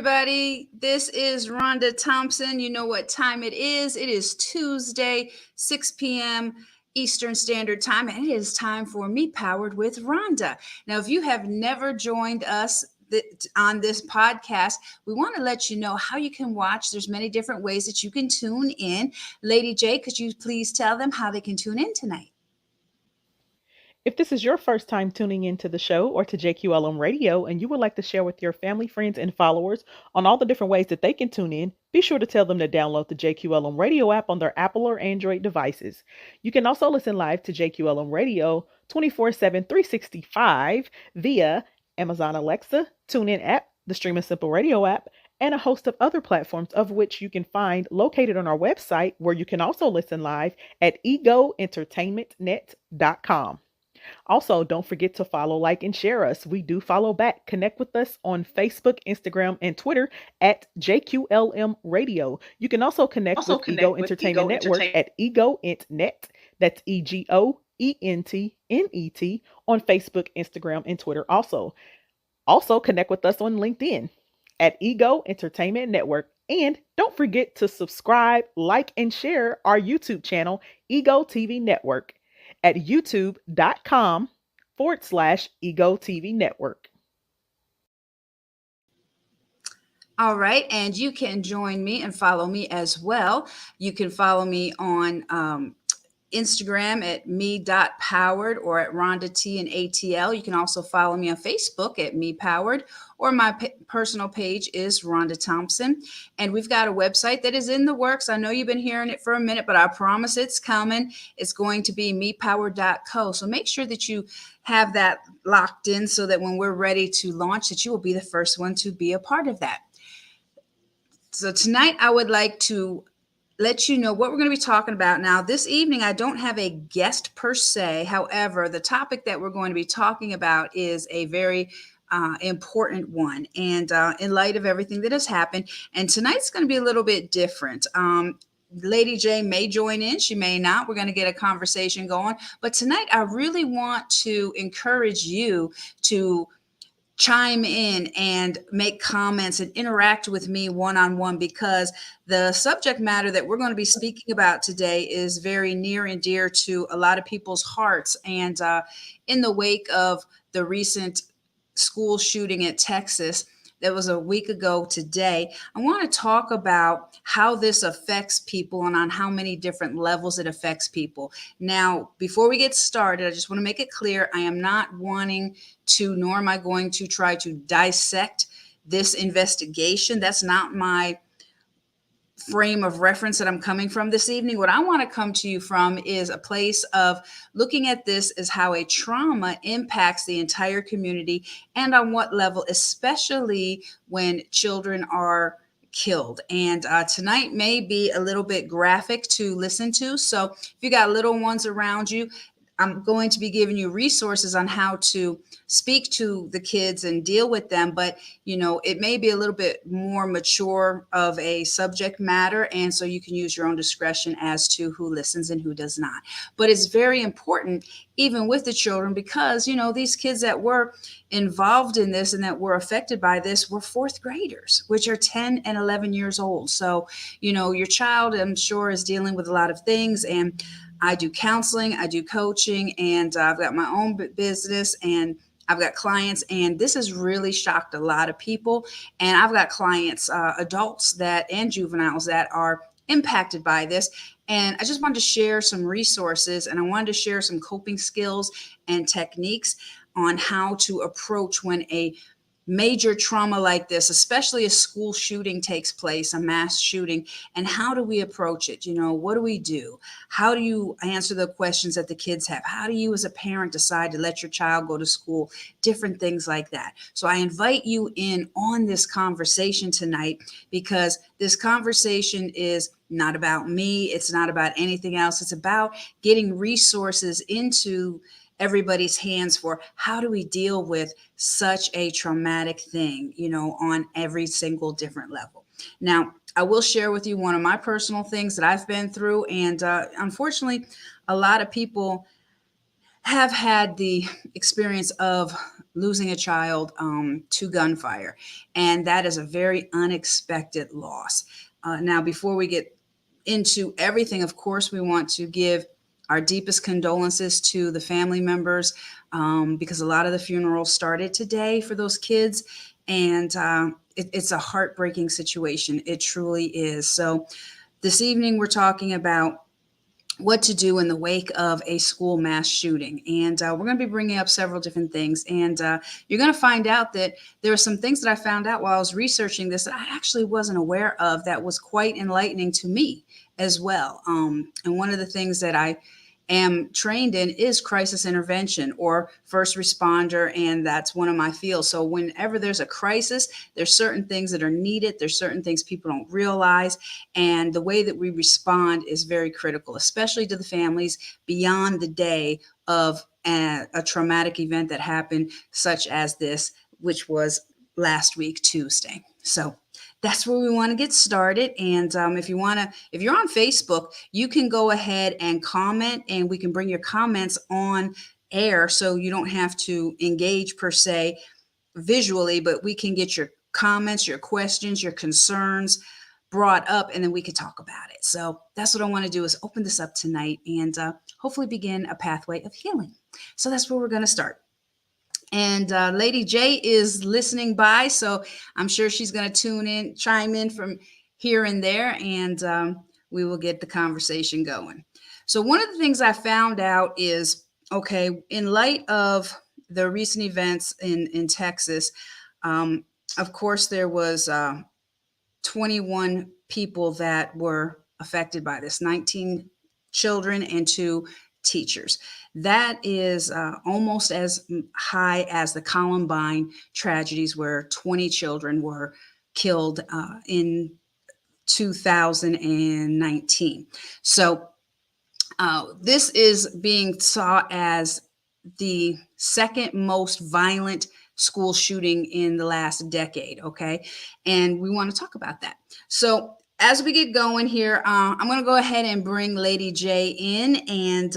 everybody. This is Rhonda Thompson. You know what time it is. It is Tuesday, 6 p.m. Eastern Standard Time, and it is time for Me Powered with Rhonda. Now, if you have never joined us on this podcast, we want to let you know how you can watch. There's many different ways that you can tune in. Lady J, could you please tell them how they can tune in tonight? If this is your first time tuning into the show or to JQLM Radio and you would like to share with your family, friends, and followers on all the different ways that they can tune in, be sure to tell them to download the JQLM Radio app on their Apple or Android devices. You can also listen live to JQLM Radio 24/7, 365 via Amazon Alexa, TuneIn app, the Stream Simple Radio app, and a host of other platforms of which you can find located on our website, where you can also listen live at egoentertainmentnet.com. Also, don't forget to follow, like, and share us. We do follow back. Connect with us on Facebook, Instagram, and Twitter at JQLM Radio. You can also connect with Ego Entertainment Network at EgoEntNet. That's EgoEntNet on Facebook, Instagram, and Twitter also. Also, connect with us on LinkedIn at Ego Entertainment Network. And don't forget to subscribe, like, and share our YouTube channel, Ego TV Network, at youtube.com/Ego TV Network. All right. And you can join me and follow me as well. You can follow me on Instagram at me.powered or at Rhonda T and ATL. You can also follow me on Facebook at Me Powered, or my personal page is Rhonda Thompson. And we've got a website that is in the works. I know you've been hearing it for a minute, but I promise it's coming. It's going to be mepowered.co. So make sure that you have that locked in so that when we're ready to launch, that you will be the first one to be a part of that. So tonight I would like to let you know what we're going to be talking about. Now, this evening, I don't have a guest per se. However, the topic that we're going to be talking about is a very important one. And in light of everything that has happened, and tonight's going to be a little bit different. Lady J may join in, she may not. We're going to get a conversation going. But tonight, I really want to encourage you to chime in and make comments and interact with me one-on-one, because the subject matter that we're going to be speaking about today is very near and dear to a lot of people's hearts. And in the wake of the recent school shooting at Texas, that was a week ago today, I want to talk about how this affects people and on how many different levels it affects people. Now, before we get started, I just want to make it clear, I am not wanting to, nor am I going to try to dissect this investigation. That's not my frame of reference that I'm coming from this evening. What I want to come to you from is a place of looking at this as how a trauma impacts the entire community and on what level, especially when children are killed. And tonight may be a little bit graphic to listen to. So if you got little ones around you, I'm going to be giving you resources on how to speak to the kids and deal with them. But, you know, it may be a little bit more mature of a subject matter. And so you can use your own discretion as to who listens and who does not. But it's very important, even with the children, because, you know, these kids that were involved in this and that were affected by this were fourth graders, which are 10 and 11 years old. So, you know, your child, I'm sure, is dealing with a lot of things. And I do counseling, I do coaching, and I've got my own business, and I've got clients, and this has really shocked a lot of people. And I've got clients, adults that and juveniles that are impacted by this. And I just wanted to share some resources, and I wanted to share some coping skills and techniques on how to approach when a major trauma like this, especially a school shooting takes place, a mass shooting, and how do we approach it? You know, what do we do? How do you answer the questions that the kids have? How do you as a parent decide to let your child go to school? Different things like that. So I invite you in on this conversation tonight, because this conversation is not about me. It's not about anything else. It's about getting resources into everybody's hands for how do we deal with such a traumatic thing, you know, on every single different level. Now, I will share with you one of my personal things that I've been through. And unfortunately, a lot of people have had the experience of losing a child to gunfire, and that is a very unexpected loss. Now, before we get into everything, of course, we want to give our deepest condolences to the family members, because a lot of the funerals started today for those kids, and it's a heartbreaking situation. It truly is. So, this evening, we're talking about what to do in the wake of a school mass shooting. And we're going to be bringing up several different things. And you're going to find out that there are some things that I found out while I was researching this that I actually wasn't aware of, that was quite enlightening to me as well. And one of the things that I am trained in is crisis intervention or first responder, and that's one of my fields. So whenever there's a crisis, there's certain things that are needed, there's certain things people don't realize, and the way that we respond is very critical, especially to the families beyond the day of a traumatic event that happened, such as this, which was last week Tuesday. So that's where we want to get started. And if you're on Facebook, you can go ahead and comment, and we can bring your comments on air, so you don't have to engage per se visually, but we can get your comments, your questions, your concerns brought up, and then we could talk about it. So that's what I want to do, is open this up tonight, and hopefully begin a pathway of healing. So that's where we're going to start. And Lady J is listening by, so I'm sure she's going to tune in, chime in from here and there, and we will get the conversation going. So, one of the things I found out is, okay, in light of the recent events in Texas, um, of course, there was 21 people that were affected by this, 19 children and 2 teachers. That is almost as high as the Columbine tragedies, where 20 children were killed in 2019. So this is being saw as the second most violent school shooting in the last decade. Okay. And we want to talk about that. So, as we get going here, I'm going to go ahead and bring Lady J in, and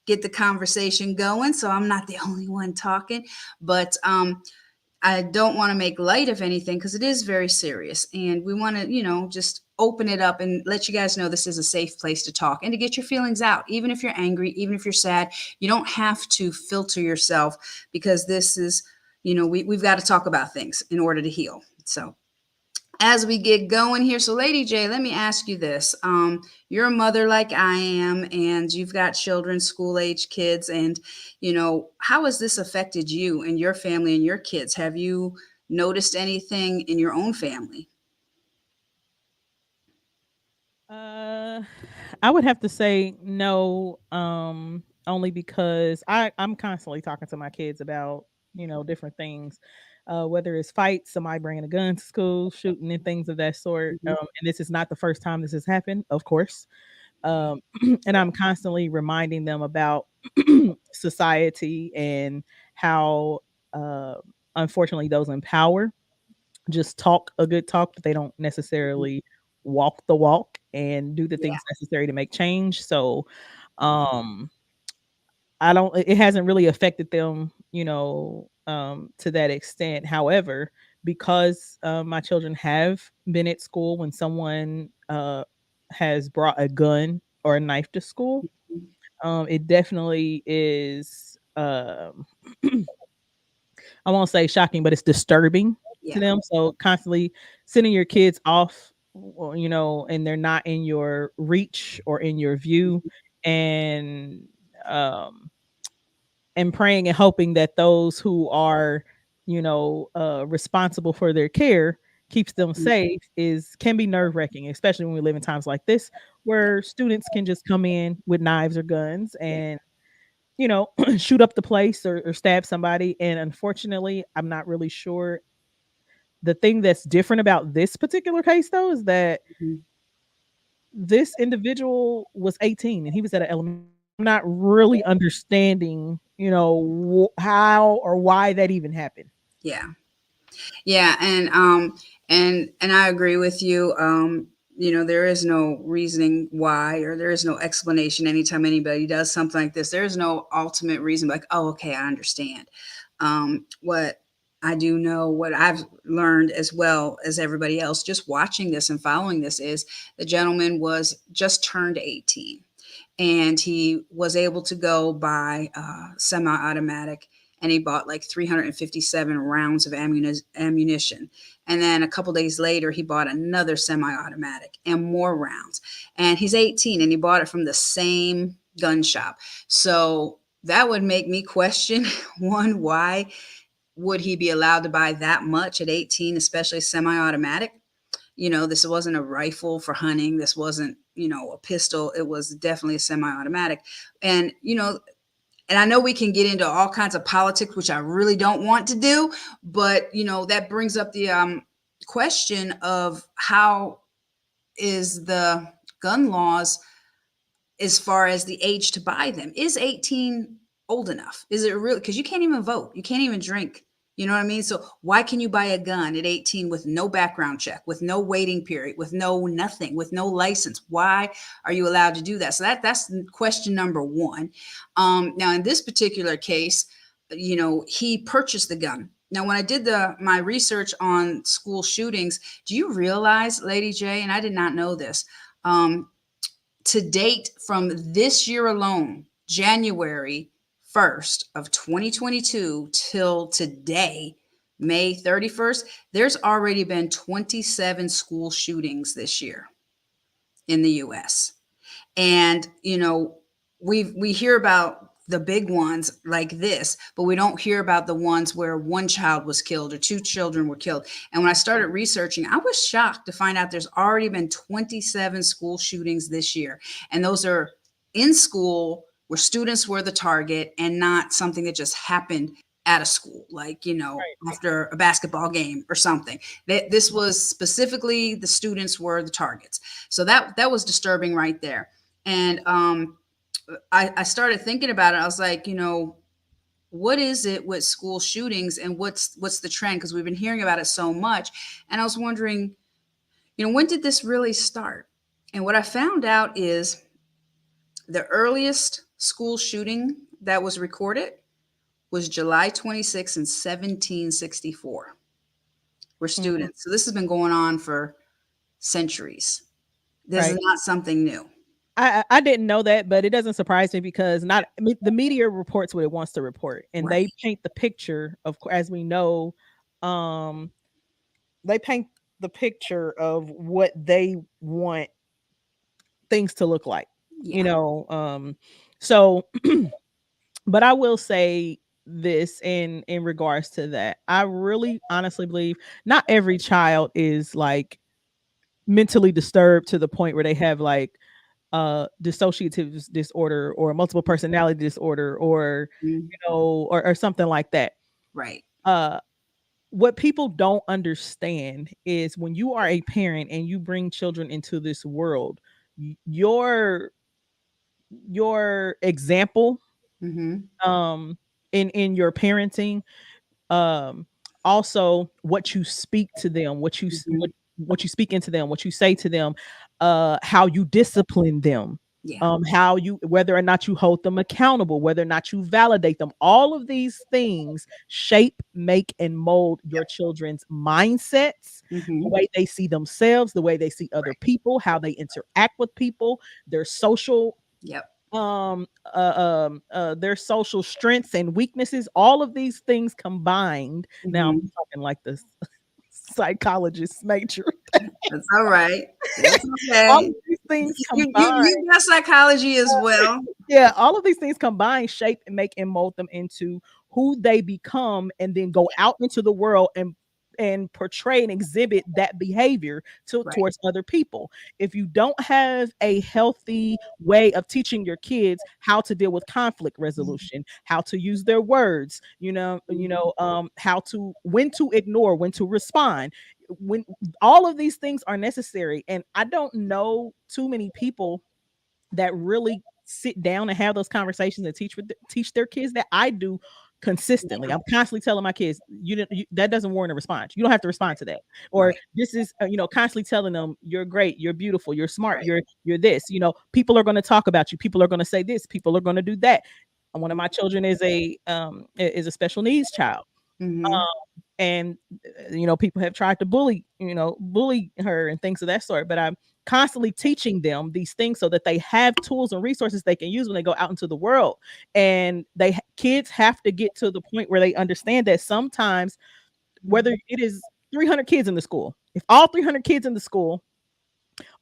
get the conversation going. So, I'm not the only one talking, but I don't want to make light of anything, because it is very serious. And we want to, just open it up and let you guys know this is a safe place to talk and to get your feelings out. Even if you're angry, even if you're sad, you don't have to filter yourself, because this is, we've got to talk about things in order to heal. So, as we get going here, so Lady J, let me ask you this. You're a mother like I am, and you've got children, school age kids, and how has this affected you and your family and your kids? Have you noticed anything in your own family? Uh, I would have to say no, only because I'm constantly talking to my kids about, different things. Whether it's fights, somebody bringing a gun to school, shooting and things of that sort. Mhm. And this is not the first time this has happened, of course. Um, and I'm constantly reminding them about society and how, uh, unfortunately, those in power just talk a good talk, but they don't necessarily walk the walk and do the Yeah. things necessary to make change. So, um, I don't, it hasn't really affected them, to that extent. However, because my children have been at school when someone has brought a gun or a knife to school, it definitely is. I won't say shocking, but it's disturbing to Yeah. them. So constantly sending your kids off, and they're not in your reach or in your view, and um, and praying and hoping that those who are, responsible for their care keeps them safe is can be nerve wracking, especially when we live in times like this where students can just come in with knives or guns Yeah. and shoot up the place or stab somebody. And unfortunately, I'm not really sure. The thing that's different about this particular case, though, is that Mhm. this individual was 18 and he was at an elementary. I'm not really understanding, how or why that even happened. Yeah. Yeah, and I agree with you. There is no reasoning why, or there is no explanation anytime anybody does something like this. There is no ultimate reason, like, oh, okay, I understand. What I do know, what I've learned as well as everybody else, just watching this and following this, is the gentleman was just turned 18, and he was able to go buy a semi-automatic, and he bought like 357 rounds of ammunition. And then a couple days later he bought another semi-automatic and more rounds, and he's 18 and he bought it from the same gun shop. So that would make me question one, why would he be allowed to buy that much at 18, especially semi-automatic? This wasn't a rifle for hunting. This wasn't, a pistol. It was definitely a semi-automatic. And, and I know we can get into all kinds of politics, which I really don't want to do, but, that brings up the question of how is the gun laws as far as the age to buy them. Is 18 old enough? Is it really? Because you can't even vote, you can't even drink. You know what I mean? So why can you buy a gun at 18 with no background check, with no waiting period, with no nothing, with no license? Why are you allowed to do that? So that's question number one. Now, in this particular case, he purchased the gun. Now, when I did my research on school shootings, do you realize, Lady J, and I did not know this, to date from this year alone, January 1st of 2022 till today, May 31st, there's already been 27 school shootings this year in the US. And we hear about the big ones like this, but we don't hear about the ones where one child was killed or two children were killed. And when I started researching, I was shocked to find out there's already been 27 school shootings this year, and those are in school where students were the target and not something that just happened at a school, like Right. after a basketball game or something. This was specifically the students were the targets. So that was disturbing right there. And I started thinking about it. I was like, what is it with school shootings, and what's the trend? Because we've been hearing about it so much. And I was wondering, when did this really start? And what I found out is the earliest school shooting that was recorded was July 26 in 1764. We're Mhm. students. So this has been going on for centuries. This is Right. not something new. I didn't know that, but it doesn't surprise me because not I mean, the media reports what it wants to report, and they Right. paint the picture of, as we know, um, they paint the picture of what they want things to look like, you Yeah. know. So, but I will say this in regards to that, I really honestly believe not every child is like mentally disturbed to the point where they have like dissociative disorder or multiple personality disorder or Mhm. or something like that. Right. uh what people don't understand is when you are a parent and you bring children into this world, your example Hmm. um in your parenting, um also what you speak to them, Hmm. what you speak into them, what you say to them, how you discipline them, Yeah. how you, whether or not you hold them accountable, whether or not you validate them, all of these things shape, make, and mold your Yep. children's mindsets, the Hmm. way they see themselves, the way they see other Right. people, how they interact with people, their social Yep. their social strengths and weaknesses, all of these things combined. Now I'm Hmm. talking like the psychologist major. That's all right. That's All okay. of these things You combined, got psychology as well. yeah, all of these things combined shape and make and mold them into who they become, and then go out into the world and portray and exhibit that behavior Right. towards other people. If you don't have a healthy way of teaching your kids how to deal with conflict resolution, how to use their words, Mhm. how to, when to ignore, when to respond, when all of these things are necessary. And I don't know too many people that really sit down and have those conversations and teach their kids that. I do consistently. I'm constantly telling my kids, that doesn't warrant a response. You don't have to respond to that. Or Right. this is, constantly telling them, you're great, you're beautiful, you're smart, Right. you're this. People are going to talk about you. People are going to say this. People are going to do that. One of my children is a special needs child. Mm-hmm. And people have tried to bully her and things of that sort, but I'm constantly teaching them these things so that they have tools and resources they can use when they go out into the world. And kids have to get to the point where they understand that sometimes, whether it is 300 kids in the school, if all 300 kids in the school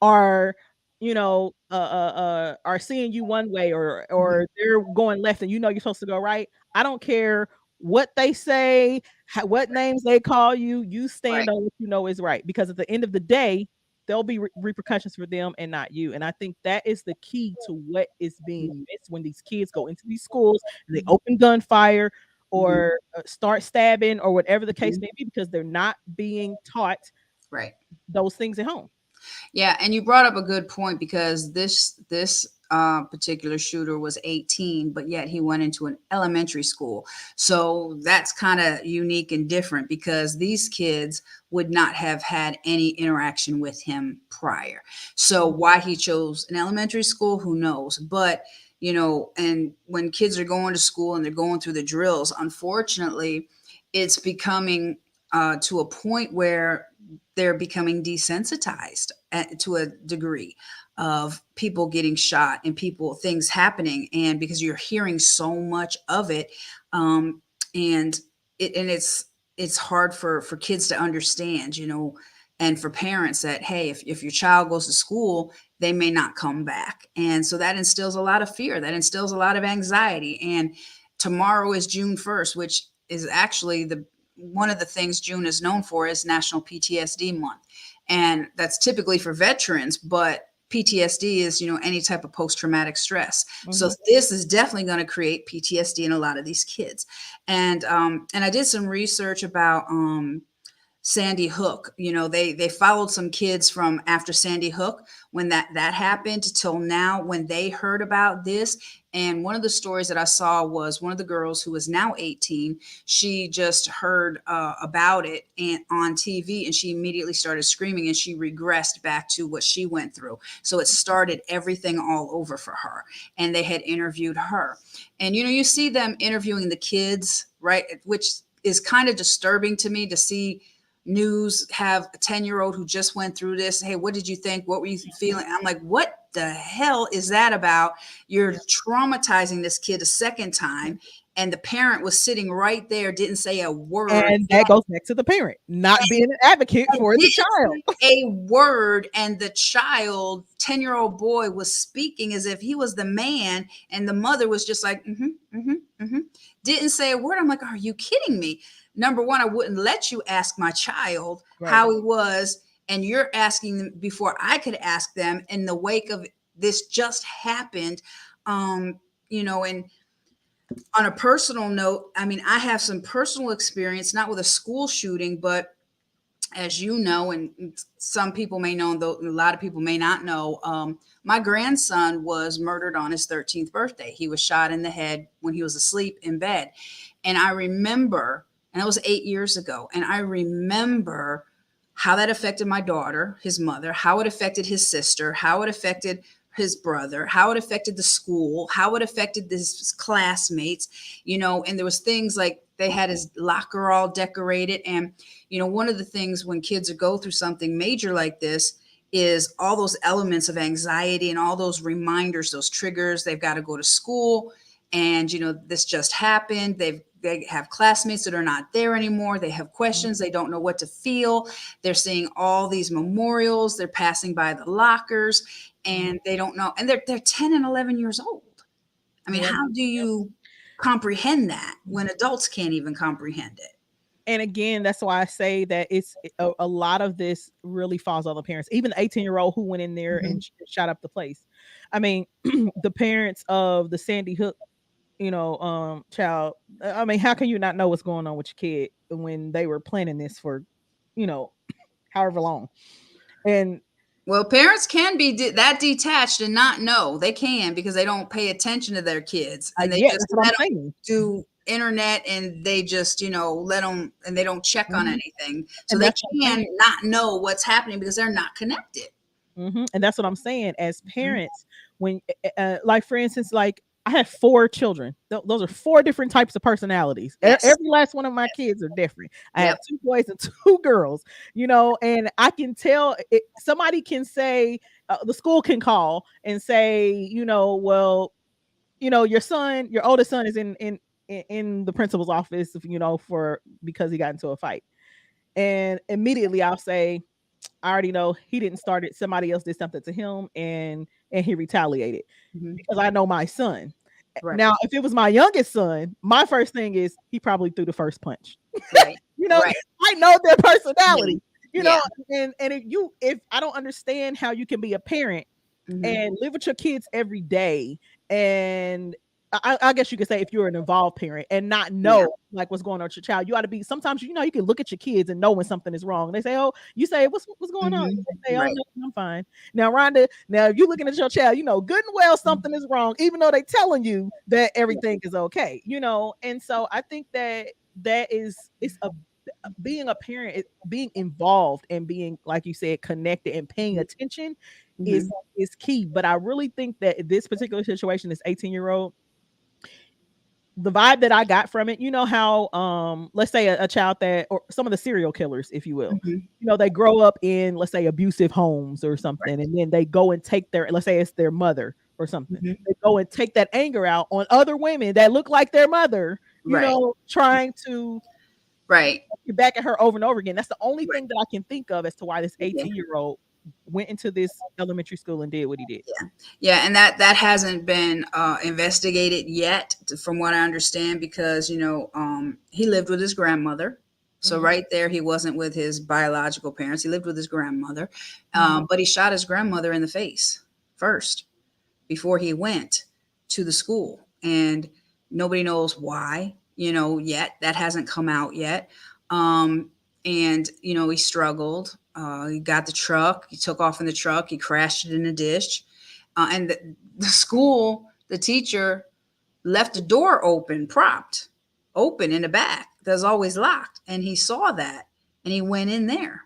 are are seeing you one way, or they're going left and you're supposed to go right. I don't care what they say, what names they call you. You stand Right. on what you know is right, because at the end of the day, there'll be repercussions for them and not you. And I think that is the key to what is being missed when these kids go into these schools and they open gunfire Mhm. or start stabbing or whatever the case Mhm. may be, because they're not being taught Right. those things at home. Yeah, and you brought up a good point, because this particular shooter was 18, but yet he went into an elementary school. So that's kind of unique and different, because these kids would not have had any interaction with him prior. So why he chose an elementary school, who knows? But and when kids are going to school and they're going through the drills, unfortunately, it's becoming to a point where they're becoming desensitized to a degree of people getting shot and things happening, and because you're hearing so much of it, um, and it's hard for kids to understand, and for parents that, hey, if your child goes to school, they may not come back, and so that instills a lot of fear, that instills a lot of anxiety. And tomorrow is June 1st, which is actually the one of the things June is known for is National PTSD Month. And that's typically for veterans, but PTSD is, any type of post traumatic stress. So Mhm. this is definitely going to create PTSD in a lot of these kids. And I did some research about Sandy Hook. They followed some kids from after Sandy Hook, when that happened, till now, when they heard about this. And one of the stories that I saw was one of the girls, who is now 18. She just heard about it and on TV, and she immediately started screaming, and she regressed back to what she went through. So it started everything all over for her. And they had interviewed her, and you see them interviewing the kids, right? Which is kind of disturbing to me, to see news have a 10-year-old who just went through this. Hey, what did you think? What were you feeling? I'm like, what the hell is that about? You're Yeah. traumatizing this kid a second time. And the parent was sitting right there, didn't say a word. And that goes back to the parent not being an advocate And for the didn't child. say a word. And the child, 10-year-old boy, was speaking as if he was the man. And the mother was just like, didn't say a word. I'm like, are you kidding me? Number one, I wouldn't let you ask my child Right. how he was. And you're asking them before I could ask them, in the wake of this just happened. And on a personal note, I mean, I have some personal experience, not with a school shooting, but as you know, and some people may know, though a lot of people may not know, my grandson was murdered on his 13th birthday. He was shot in the head when he was asleep in bed. And I remember, and that was 8 years ago, and I remember how that affected my daughter, his mother, how it affected his sister, how it affected his brother, how it affected the school, how it affected his classmates, and there was things like they had his locker all decorated. And one of the things when kids go through something major like this is all those elements of anxiety and all those reminders, those triggers. They've got to go to school, and this just happened. They have classmates that are not there anymore. They have questions. They don't know what to feel. They're seeing all these memorials. They're passing by the lockers, Mhm. and they don't know. And they're 10 and 11 years old. I mean, Yep. how do Yep. you comprehend that when adults can't even comprehend it? And again, that's why I say that a lot of this really falls on the parents. Even the 18-year-old who went in there Mhm. and shot up the place. I mean, the parents of the Sandy Hook, child. I mean, how can you not know what's going on with your kid when they were planning this for, you know, however long? And Well, parents can be that detached and not know. They can, because they don't pay attention to their kids, and they yeah, just that's what I'm let them saying. do internet, and they just, let them, and they don't check on Mhm. anything. So And they that's what I'm can saying. not know what's happening because they're not connected. And that's what I'm saying. As Mhm. parents, when, like for instance, like I have 4 children. Those are 4 different types of personalities. Yes. Every last one of my Yes. kids are different. I have Yep. 2 boys and 2 girls, and I can tell somebody can say, the school can call and say, well, your oldest son is in the principal's office, for because he got into a fight. And immediately I'll say, I already know he didn't start it. Somebody else did something to him and he retaliated Hmm. because I know my son. Right. Now, if it was my youngest son, my first thing is he probably threw the first punch. Right. You know, Right. I know their Yeah. personality, Yeah. and if I don't understand how you can be a parent Hmm. and live with your kids every day, and I guess you could say if you're an involved parent and not Yeah. know like what's going on with your child, you ought to be. Sometimes you can look at your kids and know when something is wrong. They say, "Oh," you say, "What's going on?" Hmm. They say, "Oh, Right. no, I'm fine." Now, Rhonda, now if you're looking at your child, you know good and well something is wrong, even though they telling you that Yeah. everything is okay. And so I think that is it's a being a parent, being involved and being, like you said, connected and paying attention is Hmm. is key. But I really think that this particular situation, this 18-year-old, the vibe that I got from it, how let's say a child that, or some of the serial killers, if you will, Hmm. they grow up in, let's say, abusive homes or something, Right. and then they go and take their, let's say it's their mother or something. Hmm. They go and take that anger out on other women that look like their mother, Right. trying to Right. you back at her over and over again. That's the only Right. thing that I can think of as to why this Yeah. 18-year-old went into this elementary school and did what he did. Yeah. Yeah, and that hasn't been investigated yet, from what I understand, because he lived with his grandmother. So Mhm, right there, he wasn't with his biological parents. He lived with his grandmother, mhm, but he shot his grandmother in the face first before he went to the school, and nobody knows why. Yet that hasn't come out yet. Um, and he struggled. He got the truck. He took off in the truck. He crashed it in a ditch, and the school, the teacher left the door open, propped open in the back. That's always locked, and he saw that, and he went in there.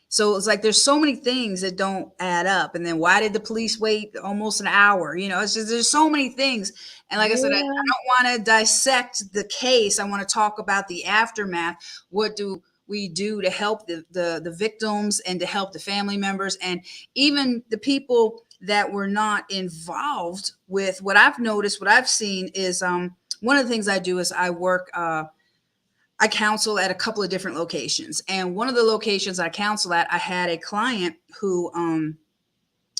So it's like there's so many things that don't add up. And then why did the police wait almost an hour? It's just there's so many things. And like I said, I yeah, don't want to dissect the case. I want to talk about the aftermath. What do we do to help the victims and to help the family members and even the people that were not involved with what I've noticed, what I've seen is one of the things I do is I counsel at a couple of different locations. And one of the locations I counsel at, I had a client who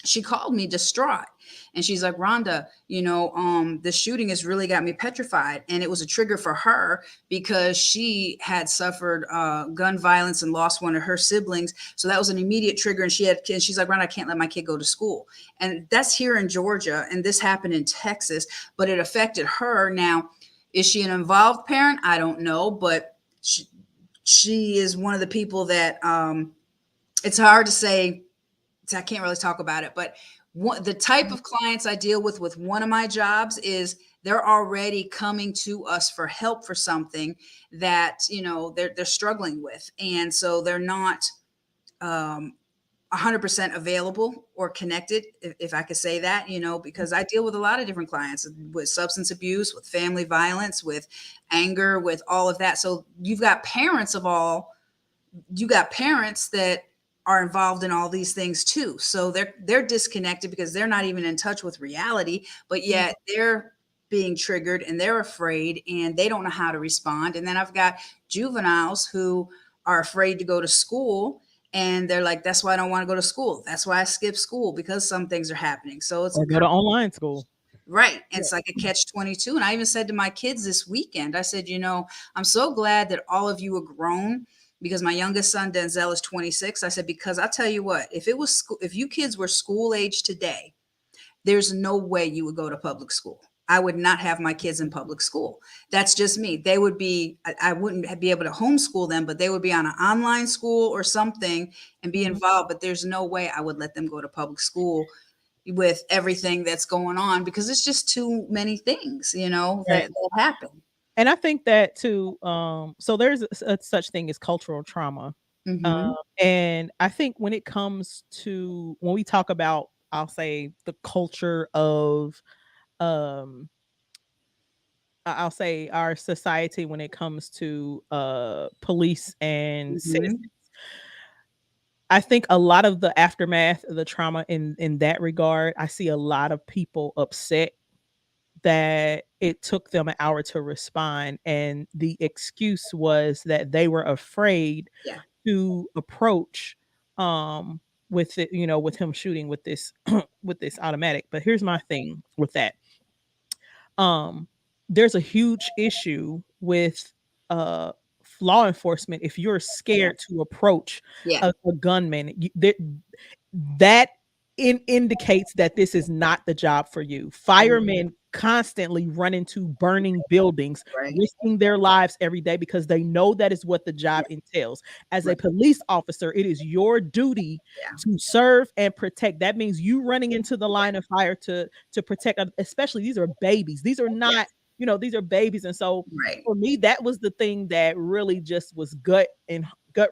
she called me distraught. And she's like, Rhonda, the shooting has really got me petrified. And it was a trigger for her because she had suffered gun violence and lost one of her siblings. So that was an immediate trigger. And she's like, Rhonda, I can't let my kid go to school. And that's here in Georgia. And this happened in Texas, but it affected her. Now, is she an involved parent? I don't know, but she is one of the people that it's hard to say. So I can't really talk about it, but the type of clients I deal with one of my jobs is they're already coming to us for help for something that they're struggling with, and so they're not um, 100% available or connected, if I could say that, because I deal with a lot of different clients with substance abuse, with family violence, with anger, with all of that. So you got parents that are involved in all these things too. So they're disconnected because they're not even in touch with reality, but mhm. yet they're being triggered and they're afraid and they don't know how to respond. And then I've got juveniles who are afraid to go to school, and they're like, that's why I don't want to go to school. That's why I skip school, because some things are happening. So it's a Or go to online school. right. And Yeah. it's like a catch 22. And I even said to my kids this weekend, I said, I'm so glad that all of you are grown, because my youngest son, Denzel, is 26. I said, because I'll tell you what, if you kids were school age today, there's no way you would go to public school. I would not have my kids in public school. That's just me. They would be, I wouldn't be able to homeschool them, but they would be on an online school or something and be Mhm. involved. But there's no way I would let them go to public school with everything that's going on, because it's just too many things, Right. that happen. And I think that too, so there's a such thing as cultural trauma. Um, Hmm. and I think when it comes to when we talk about, I'll say, the culture of um I'll say our society when it comes to police and citizens. Hmm. I think a lot of the aftermath of the trauma in that regard, I see a lot of people upset that it took them an hour to respond, and the excuse was that they were afraid Yeah. to approach with it, with him shooting with this with this automatic. But here's my thing with that. Um there's a huge issue with uh law enforcement if you're Yeah. scared to approach Yeah. a gunman. That indicates that this is not the job for you. Mhm. Firemen constantly run into burning buildings, Right. risking their lives every day because they know that is what the job Yeah. entails. As a Right. police officer, it is your duty Yeah. to serve and protect. That means you running into the line of fire to protect, especially these are babies. These are not, Yes. these are babies. And so Right. for me, that was the thing that really just was gut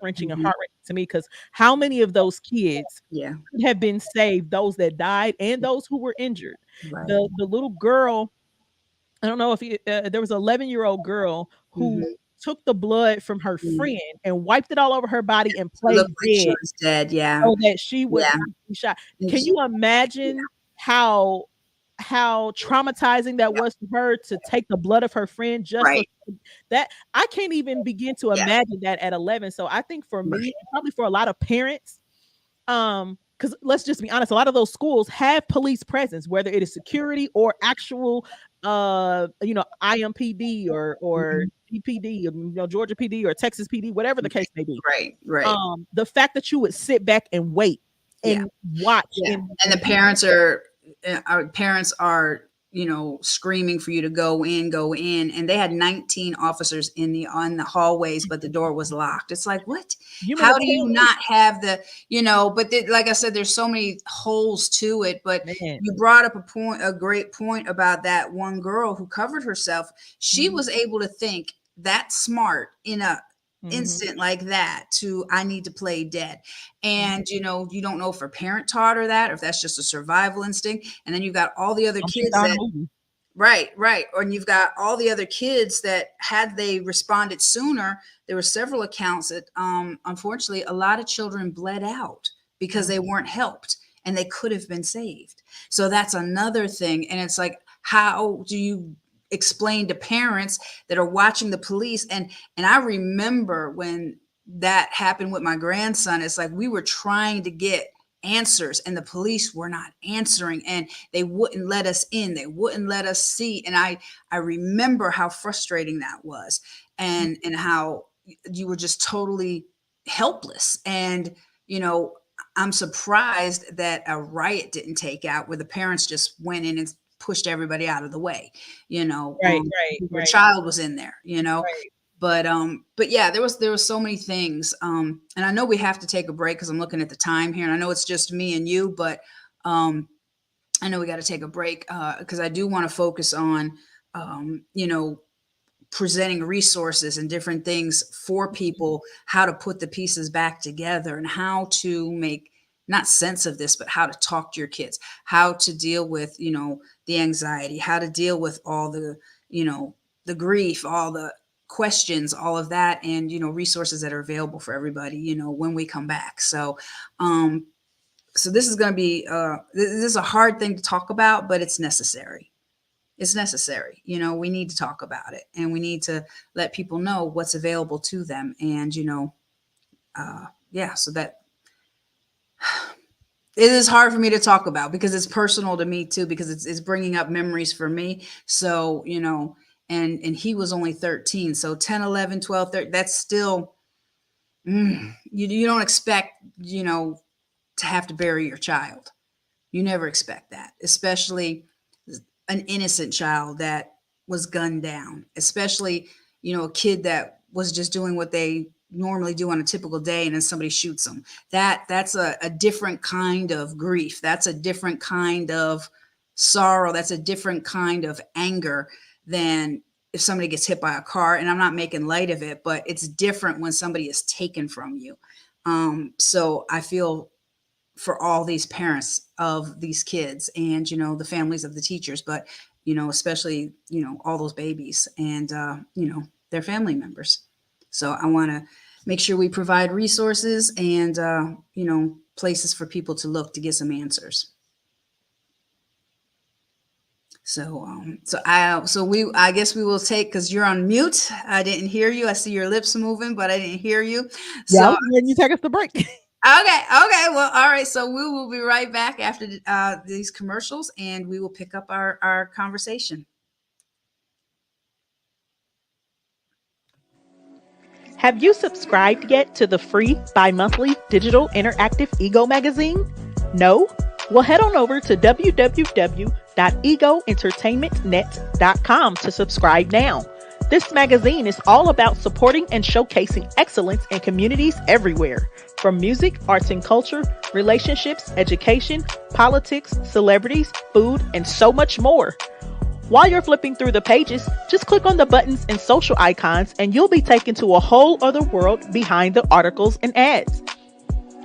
wrenching and Hmm. heart wrenching to me because how many of those kids Yeah. could have been saved, those that died and those who were injured. Right. The little girl, I don't know if there was an 11-year-old girl who Hmm. took the blood from her friend and wiped it all over her body and It looked played like she dead was dead. Yeah. so that she would Yeah. not be shot. And Can you yeah. imagine how traumatizing that Yep. was to her to take the blood of her friend just so Right. that I can't even begin to Yeah. imagine that at 11. So I think for me, Right. and probably for a lot of parents, because let's just be honest, a lot of those schools have police presence, whether it is security or actual IMPD or Mhm. GPD, Georgia PD or Texas PD, whatever the case may be. Right. Right. The fact that you would sit back and wait Yeah. and watch Yeah. And the and parents are, our parents are, screaming for you to go in, and they had 19 officers in the on the hallways, but the door was locked. It's like, what? you mean How to do you tell me, not have but like I said, there's so many holes to it. But man. you brought up a great point about that one girl who covered herself. She Mhm, was able to think that smart in a mhm, instant like that to, I need to play dead. mhm. And you don't know if her parent taught her that or if that's just a survival instinct. And then you've got all the other She kids saw in a that, movie. right, right. And you've got all the other kids that, had they responded sooner, there were several accounts that, unfortunately, a lot of children bled out because Mhm. they weren't helped and they could have been saved. So that's another thing. And it's like, how do you explain to parents that are watching the police? And I remember when that happened with my grandson, it's like we were trying to get answers and the police were not answering, and they wouldn't let us in, they wouldn't let us see. And I remember how frustrating that was, and how you were just totally helpless. And you know I'm surprised that a riot didn't take out where the parents just went in and pushed everybody out of the way. Right, right, Your right, child was in there. right. But yeah, there was so many things. And I know we have to take a break because I'm looking at the time here, and I know it's just me and you, but um I know we got to take a break because I do want to focus on um, you know presenting resources and different things for people, how to put the pieces back together and how to make not sense of this, but how to talk to your kids, how to deal with the anxiety, how to deal with all you know the grief, all the questions, all of that, and resources that are available for everybody when we come back. Um so this is going to be this is a hard thing to talk about, but it's necessary. It's necessary. We need to talk about it, and we need to let people know what's available to them. And yeah, so that it is hard for me to talk about because it's personal to me too, because it's bringing up memories for me. So and he was only 13, so 10, 11, 12, 13, that's still you don't expect to have to bury your child. You never expect that, especially an innocent child that was gunned down, especially, a kid that was just doing what they normally do on a typical day, and then somebody shoots them. That's a different kind of grief. That's a different kind of sorrow. That's a different kind of anger than if somebody gets hit by a car. And I'm not making light of it, but it's different when somebody is taken from you. So I feel for all these parents of these kids and the families of the teachers, but especially, all those babies and, their family members. So I want to make sure we provide resources and, places for people to look to get some answers. I guess we will take, because you're on mute. I didn't hear you. I see your lips moving, but I didn't hear you. Yeah, I So was letting you take us to break. okay, well, all right. So we will be right back after these commercials, and we will pick up our conversation. Have you subscribed yet to the free bi-monthly digital interactive Ego magazine? No? Well, head on over to www.egoentertainmentnet.com to subscribe now. This magazine is all about supporting and showcasing excellence in communities everywhere, from music, arts and culture, relationships, education, politics, celebrities, food, and so much more. While you're flipping through the pages, just click on the buttons and social icons and you'll be taken to a whole other world behind the articles and ads.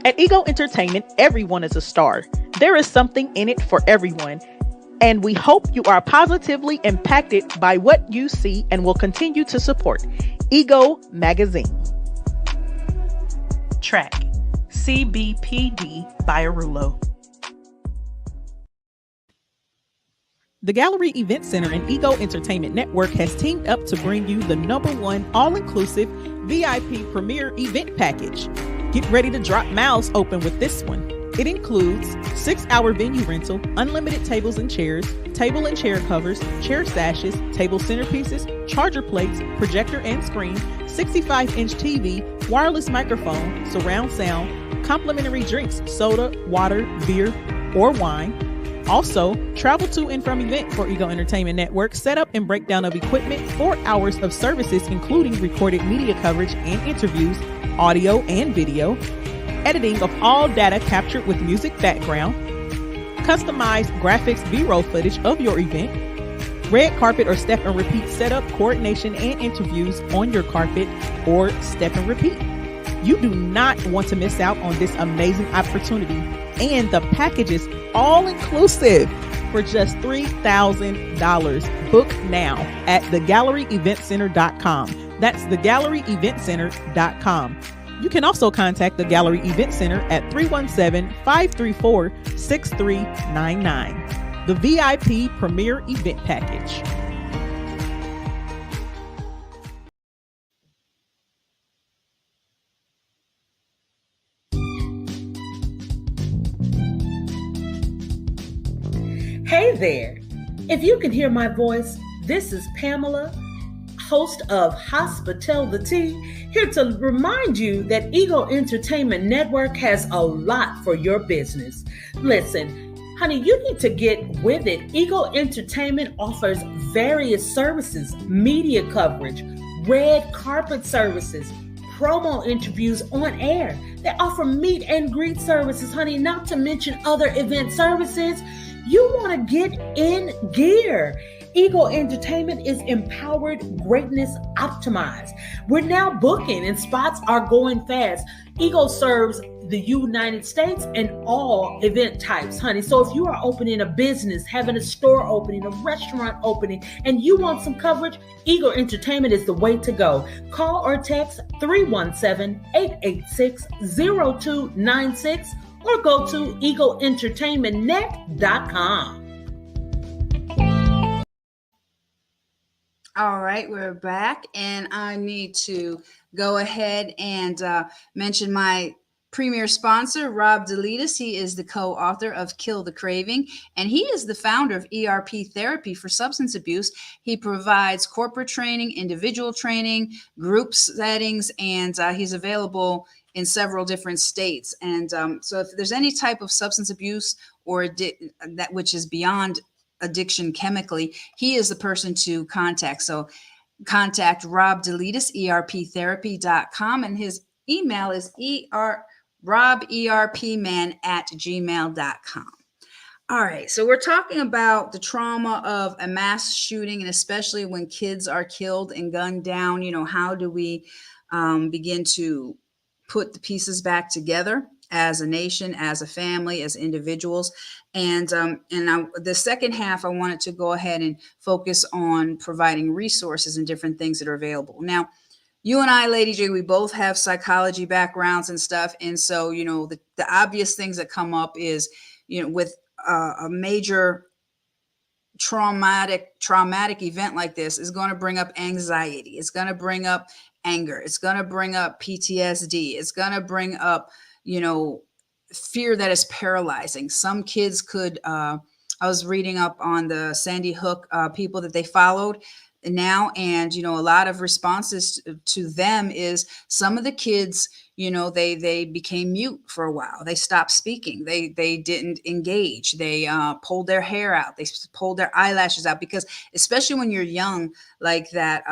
At Ego Entertainment, everyone is a star. There is something in it for everyone. And we hope you are positively impacted by what you see and will continue to support Ego Magazine. Track CBPD by Arulo. The Gallery Event Center and Ego Entertainment Network has teamed up to bring you the #1 all-inclusive VIP Premier Event Package. Get ready to drop mouths open with this one. It includes 6-hour venue rental, unlimited tables and chairs, table and chair covers, chair sashes, table centerpieces, charger plates, projector and screen, 65-inch TV, wireless microphone, surround sound, complimentary drinks, soda, water, beer, or wine. Also, travel to and from event for Ego Entertainment Network, setup and breakdown of equipment, 4 hours of services including recorded media coverage and interviews, audio and video, editing of all data captured with music background, customized graphics B-roll footage of your event, red carpet or step and repeat setup, coordination and interviews on your carpet or step and repeat. You do not want to miss out on this amazing opportunity, and the package is all inclusive for just $3,000. Book now at thegalleryeventcenter.com. That's thegalleryeventcenter.com. You can also contact the Gallery Event Center at 317-534-6399. The VIP Premier Event Package. Hey there. If you can hear my voice, this is Pamela, host of Hospitality, here to remind you that Ego Entertainment Network has a lot for your business. Listen, honey, you need to get with it. Ego Entertainment offers various services, media coverage, red carpet services, promo interviews on air. They offer meet and greet services, honey, not to mention other event services. You want to get in gear. Ego Entertainment is empowered greatness optimized. We're now booking and spots are going fast. Ego serves the United States and all event types, honey. So if you are opening a business, having a store opening, a restaurant opening, and you want some coverage, Ego Entertainment is the way to go. Call or text 317-886-0296 or go to egoentertainmentnet.com. All right, we're back, and I need to go ahead and mention my premier sponsor, Rob Delitas. He is the co-author of Kill the Craving, and he is the founder of ERP Therapy for Substance Abuse. He provides corporate training, individual training, group settings, and he's available in several different states. And so if there's any type of substance abuse or that which is beyond addiction chemically, he is the person to contact. So contact Rob Delitas, erptherapy.com, and his email is roberpman@gmail.com. All right, so we're talking about the trauma of a mass shooting, and especially when kids are killed and gunned down. How do we begin to put the pieces back together? as a nation, as a family, as individuals. And the second half, I wanted to go ahead and focus on providing resources and different things that are available. Now, you and I, Lady J, we both have psychology backgrounds and stuff. And so, the obvious things that come up is, with a major traumatic event like this is going to bring up anxiety. It's going to bring up anger. It's going to bring up PTSD. It's going to bring up, you know, fear that is paralyzing. Some kids could, I was reading up on the Sandy Hook people that they followed now, and a lot of responses to them is some of the kids, they became mute for a while. They stopped speaking. They didn't engage. They pulled their hair out. They pulled their eyelashes out, because especially when you're young like that,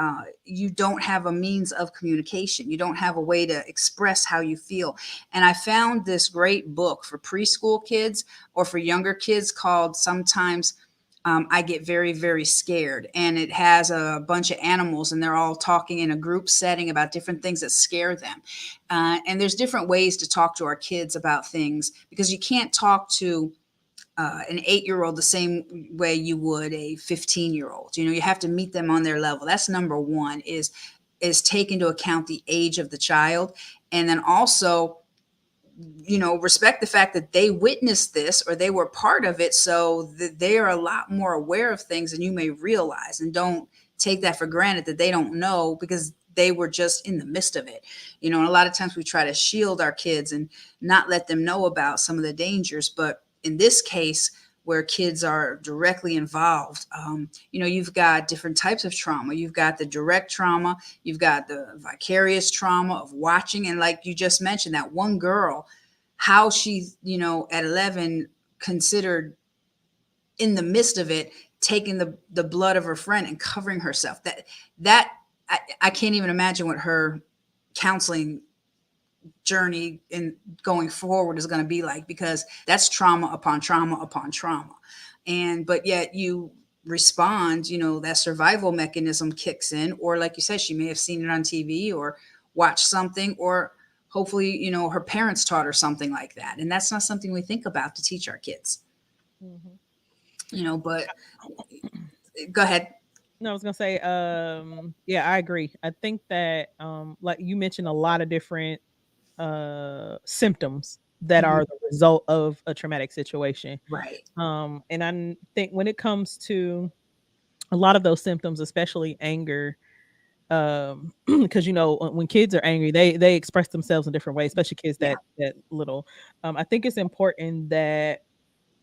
you don't have a means of communication. You don't have a way to express how you feel. And I found this great book for preschool kids or for younger kids called Sometimes I Get Very, Very Scared. And it has a bunch of animals, and they're all talking in a group setting about different things that scare them. And there's different ways to talk to our kids about things, because you can't talk to an 8-year-old the same way you would a 15-year-old. You have to meet them on their level. That's number one, is take into account the age of the child. And then also, respect the fact that they witnessed this or they were part of it, so that they are a lot more aware of things than you may realize. And don't take that for granted that they don't know, because they were just in the midst of it. And a lot of times we try to shield our kids and not let them know about some of the dangers. But in this case, where kids are directly involved, you've got different types of trauma. You've got the direct trauma, you've got the vicarious trauma of watching. And like you just mentioned, that one girl, how she, at 11 considered, in the midst of it, taking the blood of her friend and covering herself. I can't even imagine what her counseling journey in going forward is going to be like, because that's trauma upon trauma upon trauma. But yet you respond, that survival mechanism kicks in, or like you said, she may have seen it on TV or watched something, or hopefully, her parents taught her something like that. And that's not something we think about to teach our kids. But go ahead. No, I was gonna say, yeah, I agree. I think that, like you mentioned, a lot of different symptoms that Mhm. are the result of a traumatic situation. Right. And I think when it comes to a lot of those symptoms, especially anger, because when kids are angry, they express themselves in different ways, especially kids Yeah. that little. I think it's important that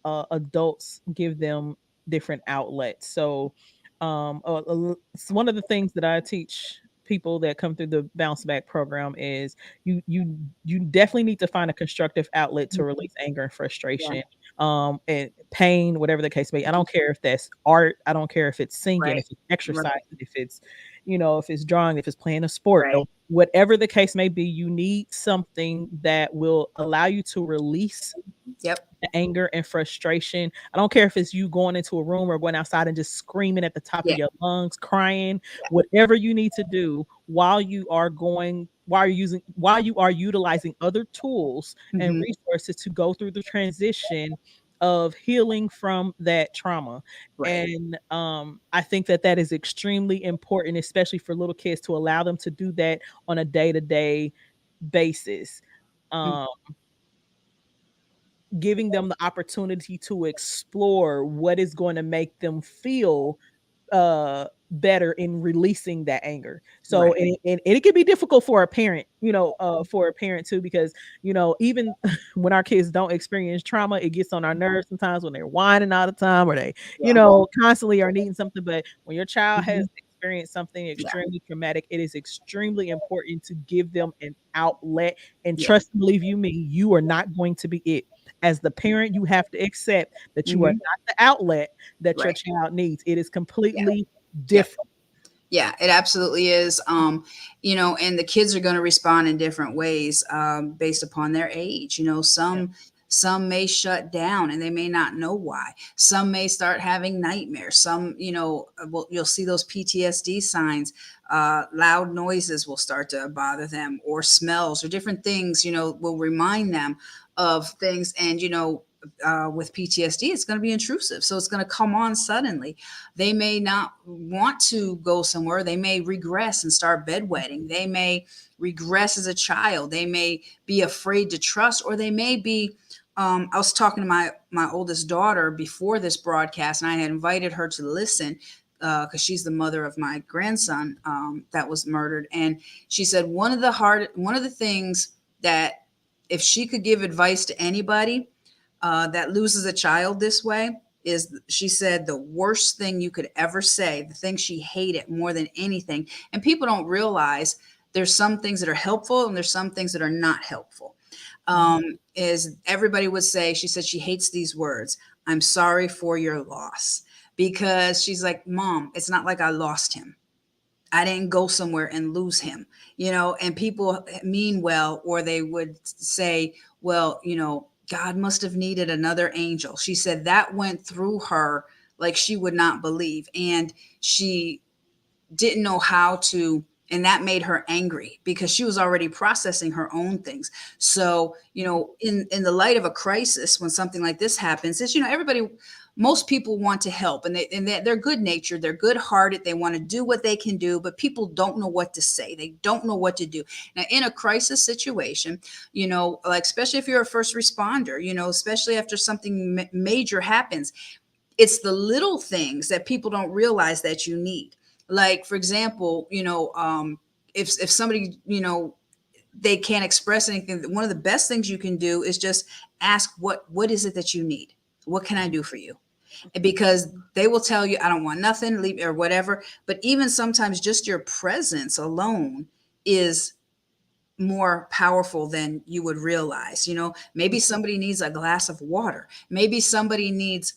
adults give them different outlets. So, one of the things that I teach people that come through the bounce back program is you definitely need to find a constructive outlet to Mhm. release anger and Yeah. frustration, and pain, whatever the case may be. I don't care if that's art, I don't care if it's singing, Right. if it's exercise, Right. if it's drawing, if it's playing a sport, Right. whatever the case may be, you need something that will allow you to release Yep. the anger and frustration. I don't care if it's you going into a room or going outside and just screaming at the top of Yeah. your lungs, crying, whatever you need to do while you are utilizing other tools and Hmm. resources to go through the transition of healing from that trauma. Right. And I think that is extremely important, especially for little kids, to allow them to do that on a day-to-day basis. Mm. Um, Giving them the opportunity to explore what is going to make them feel better in releasing that anger. So, Right. and it can be difficult for a parent, for a parent too, because even when our kids don't experience trauma, it gets on our nerves sometimes when they're whining all the time, or they Yeah. constantly are needing something. But when your child Hmm. has experienced something Yeah. extremely traumatic, it is extremely important to give them an outlet. And Yeah. trust and believe you me, you are not going to be it. As the parent, you have to accept that you are Hmm. not the outlet that your Right. child needs. It is Yeah. completely Yep. different. Yeah, it absolutely is. And the kids are going to respond in different ways based upon their age. Yeah. Some may shut down and they may not know why. Some may start having nightmares. Some, you'll see those PTSD signs. Loud noises will start to bother them, or smells, or different things, will remind them of things. And, with PTSD, it's going to be intrusive. So it's going to come on suddenly. They may not want to go somewhere. They may regress and start bedwetting. They may regress as a child. They may be afraid to trust, or they may be. I was talking to my oldest daughter before this broadcast, and I had invited her to listen because she's the mother of my grandson that was murdered. And she said one of the things that if she could give advice to anybody that loses a child this way, is she said the worst thing you could ever say, the thing she hated more than anything. And people don't realize there's some things that are helpful and there's some things that are not helpful. Is everybody would say, she said she hates these words, "I'm sorry for your loss," because she's like, "Mom, it's not like I lost him. I didn't go somewhere and lose him," and people mean well, or they would say, "Well, God must have needed another angel." She said that went through her like she would not believe. And she didn't know how to, and that made her angry because she was already processing her own things. So, in the light of a crisis, when something like this happens, is, everybody, most people want to help, and they're good natured, they're good hearted, they want to do what they can do, but people don't know what to say, they don't know what to do. Now, in a crisis situation, like, especially if you're a first responder, especially after something major happens, it's the little things that people don't realize that you need. Like, for example, if somebody, they can't express anything, one of the best things you can do is just ask, what is it that you need? What can I do for you? Because they will tell you, "I don't want nothing, leave," or whatever. But even sometimes just your presence alone is more powerful than you would realize. Maybe somebody needs a glass of water. Maybe somebody needs,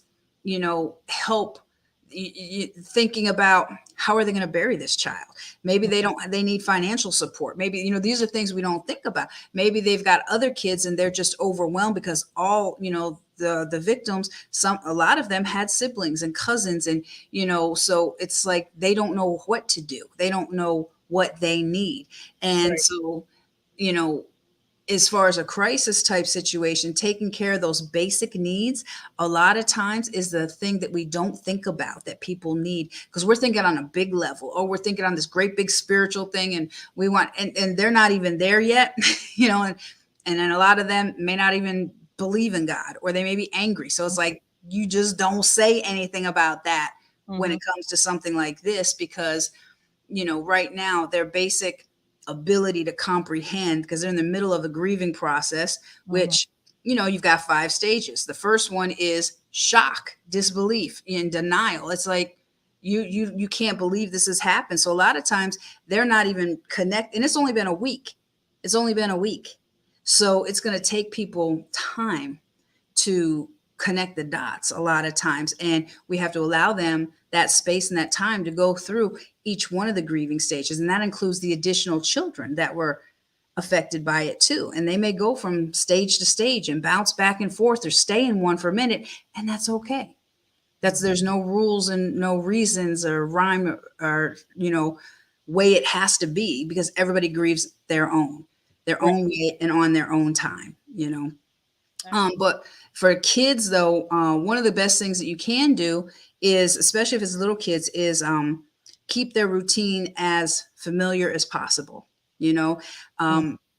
help thinking about how are they going to bury this child. Maybe they need financial support. Maybe, these are things we don't think about. Maybe they've got other kids and they're just overwhelmed because all, the victims, a lot of them had siblings and cousins, and, so it's like they don't know what to do. They don't know what they need. And Right. so, you know, as far as a crisis type situation, taking care of those basic needs a lot of times is the thing that we don't think about that people need, because we're thinking on a big level, or we're thinking on this great big spiritual thing, and we want, and they're not even there yet. And then a lot of them may not even believe in God, or they may be angry. So it's like you just don't say anything about that when Mm-hmm. it comes to something like this, because right now their basic ability to comprehend, because they're in the middle of a grieving process, Mm-hmm. which, you've got 5 stages. The first one is shock, disbelief, and denial. It's like you can't believe this has happened. So a lot of times they're not even connect, and it's only been a week. It's only been a week. So it's going to take people time to connect the dots a lot of times. And we have to allow them that space and that time to go through each one of the grieving stages. And that includes the additional children that were affected by it too. And they may go from stage to stage and bounce back and forth or stay in one for a minute. And that's okay. There's no rules and no reasons or rhyme or, way it has to be, because everybody grieves their Right. own way and on their own time. Absolutely. But for kids, though, one of the best things that you can do is, especially if it's little kids, is keep their routine as familiar as possible. You know,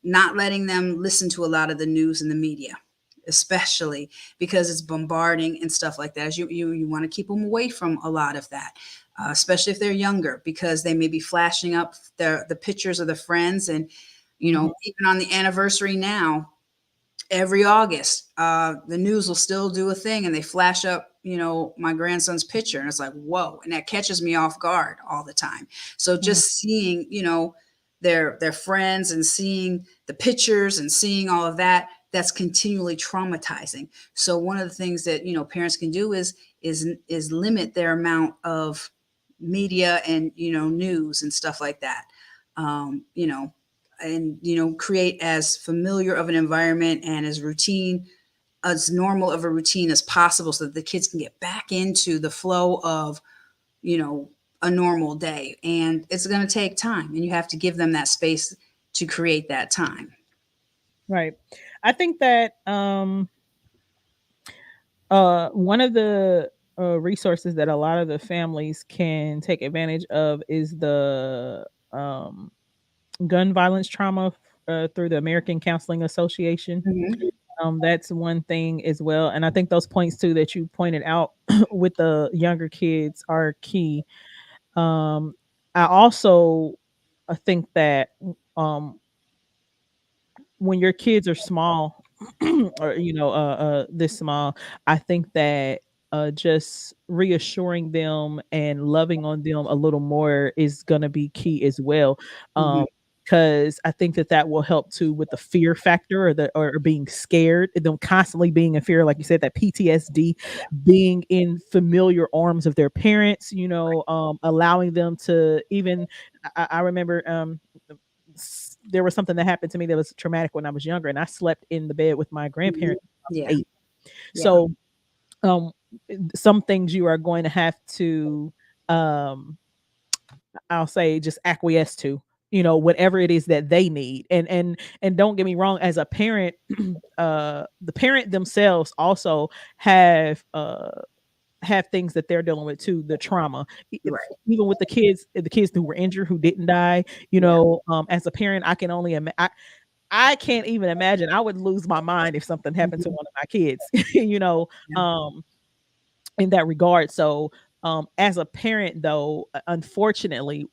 not letting them listen to a lot of the news and the media, especially because it's bombarding and stuff like that. As you want to keep them away from a lot of that. Especially if they're younger, because they may be flashing up the pictures of the friends, and Mm-hmm. even on the anniversary now, every August, the news will still do a thing, and they flash up, my grandson's picture, and it's like, whoa, and that catches me off guard all the time. So Mm-hmm. just seeing, their friends, and seeing the pictures and seeing all of that, that's continually traumatizing. So one of the things that parents can do is limit their amount of media and news and stuff like that. Um, you know, and create as familiar of an environment and as normal of a routine as possible, so that the kids can get back into the flow of you know a normal day. And it's going to take time, and you have to give them that space to create that time. Right. I think that one of the resources that a lot of the families can take advantage of is the um gun violence trauma through the American Counseling Association. Mhm. That's one thing as well, and I think those points too that you pointed out with the younger kids are key. Um, I also think that um, when your kids are small, or this small, I think that just reassuring them and loving on them a little more is gonna be key as well. Mhm. Um, because I think that that will help too with the fear factor, or being scared, them constantly being in fear, like you said, that PTSD, Yeah. being in familiar arms of their parents, allowing them to even. I remember there was something that happened to me that was traumatic when I was younger, and I slept in the bed with my Mhm. grandparents when I was Yeah. 8. Yeah. So, um, some things you are going to have to, um, I'll say, just acquiesce to, whatever it is that they need. And don't get me wrong, as a parent, the parent themselves also have things that they're dealing with too, the trauma. Right. Even with the kids who were injured, who didn't die, Yeah. as a parent, I can only I can't even imagine. I would lose my mind if something happened to Mhm. one of my kids, you know, Yeah. um, in that regard. So, as a parent, though, unfortunately,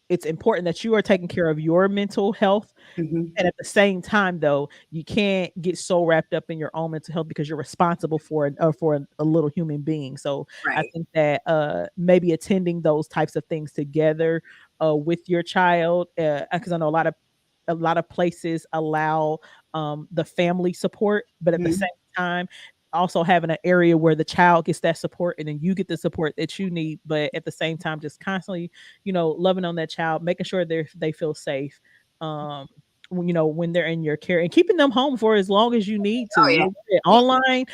it's important that you are taking care of your mental health, Mhm. and at the same time, though, you can't get so wrapped up in your own mental health because you're responsible for a little human being. So I Right. think that maybe attending those types of things together with your child, because I know a lot of places allow the family support, but at the same Mhm. time, also having an area where the child gets that support and then you get the support that you need, but at the same time, just constantly, loving on that child, making sure they feel safe. Um, when they're in your care, and keeping them home for as long as you need Oh, to. yeah. Like you said, online,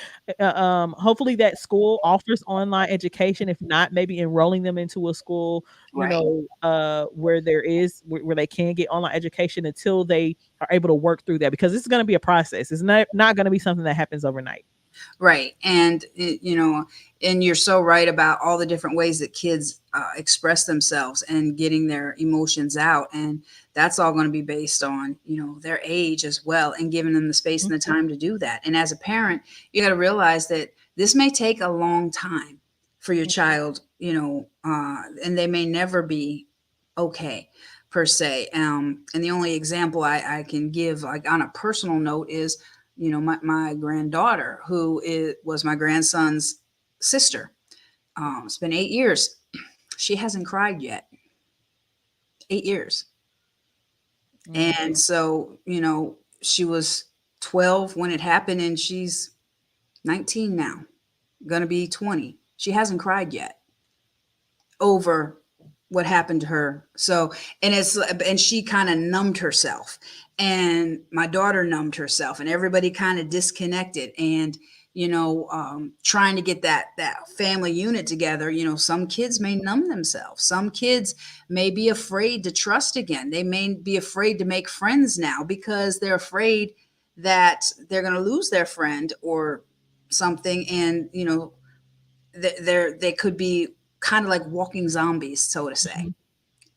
hopefully that school offers online education. If not, maybe enrolling them into a school, Right. where they can get online education until they are able to work through that, because it's going to be a process. It's not going to be something that happens overnight. Right. And, and you're so right about all the different ways that kids express themselves and getting their emotions out. And that's all going to be based on, their age as well, and giving them the space and the Mhm, time to do that. And as a parent, you got to realize that this may take a long time for your child, and they may never be okay per se. And the only example I can give, like on a personal note, is my granddaughter, was my grandson's sister. It's been 8 years. She hasn't cried yet. 8 years. And mhm, so, she was 12 when it happened, and she's 19 now, gonna be 20. She hasn't cried yet over what happened to her. So, and she kind of numbed herself, and my daughter numbed herself, and everybody kind of disconnected. And trying to get that family unit together. Some kids may numb themselves. Some kids may be afraid to trust again. They may be afraid to make friends now because they're afraid that they're going to lose their friend or something. And they could be kind of like walking zombies, so to say, mhm.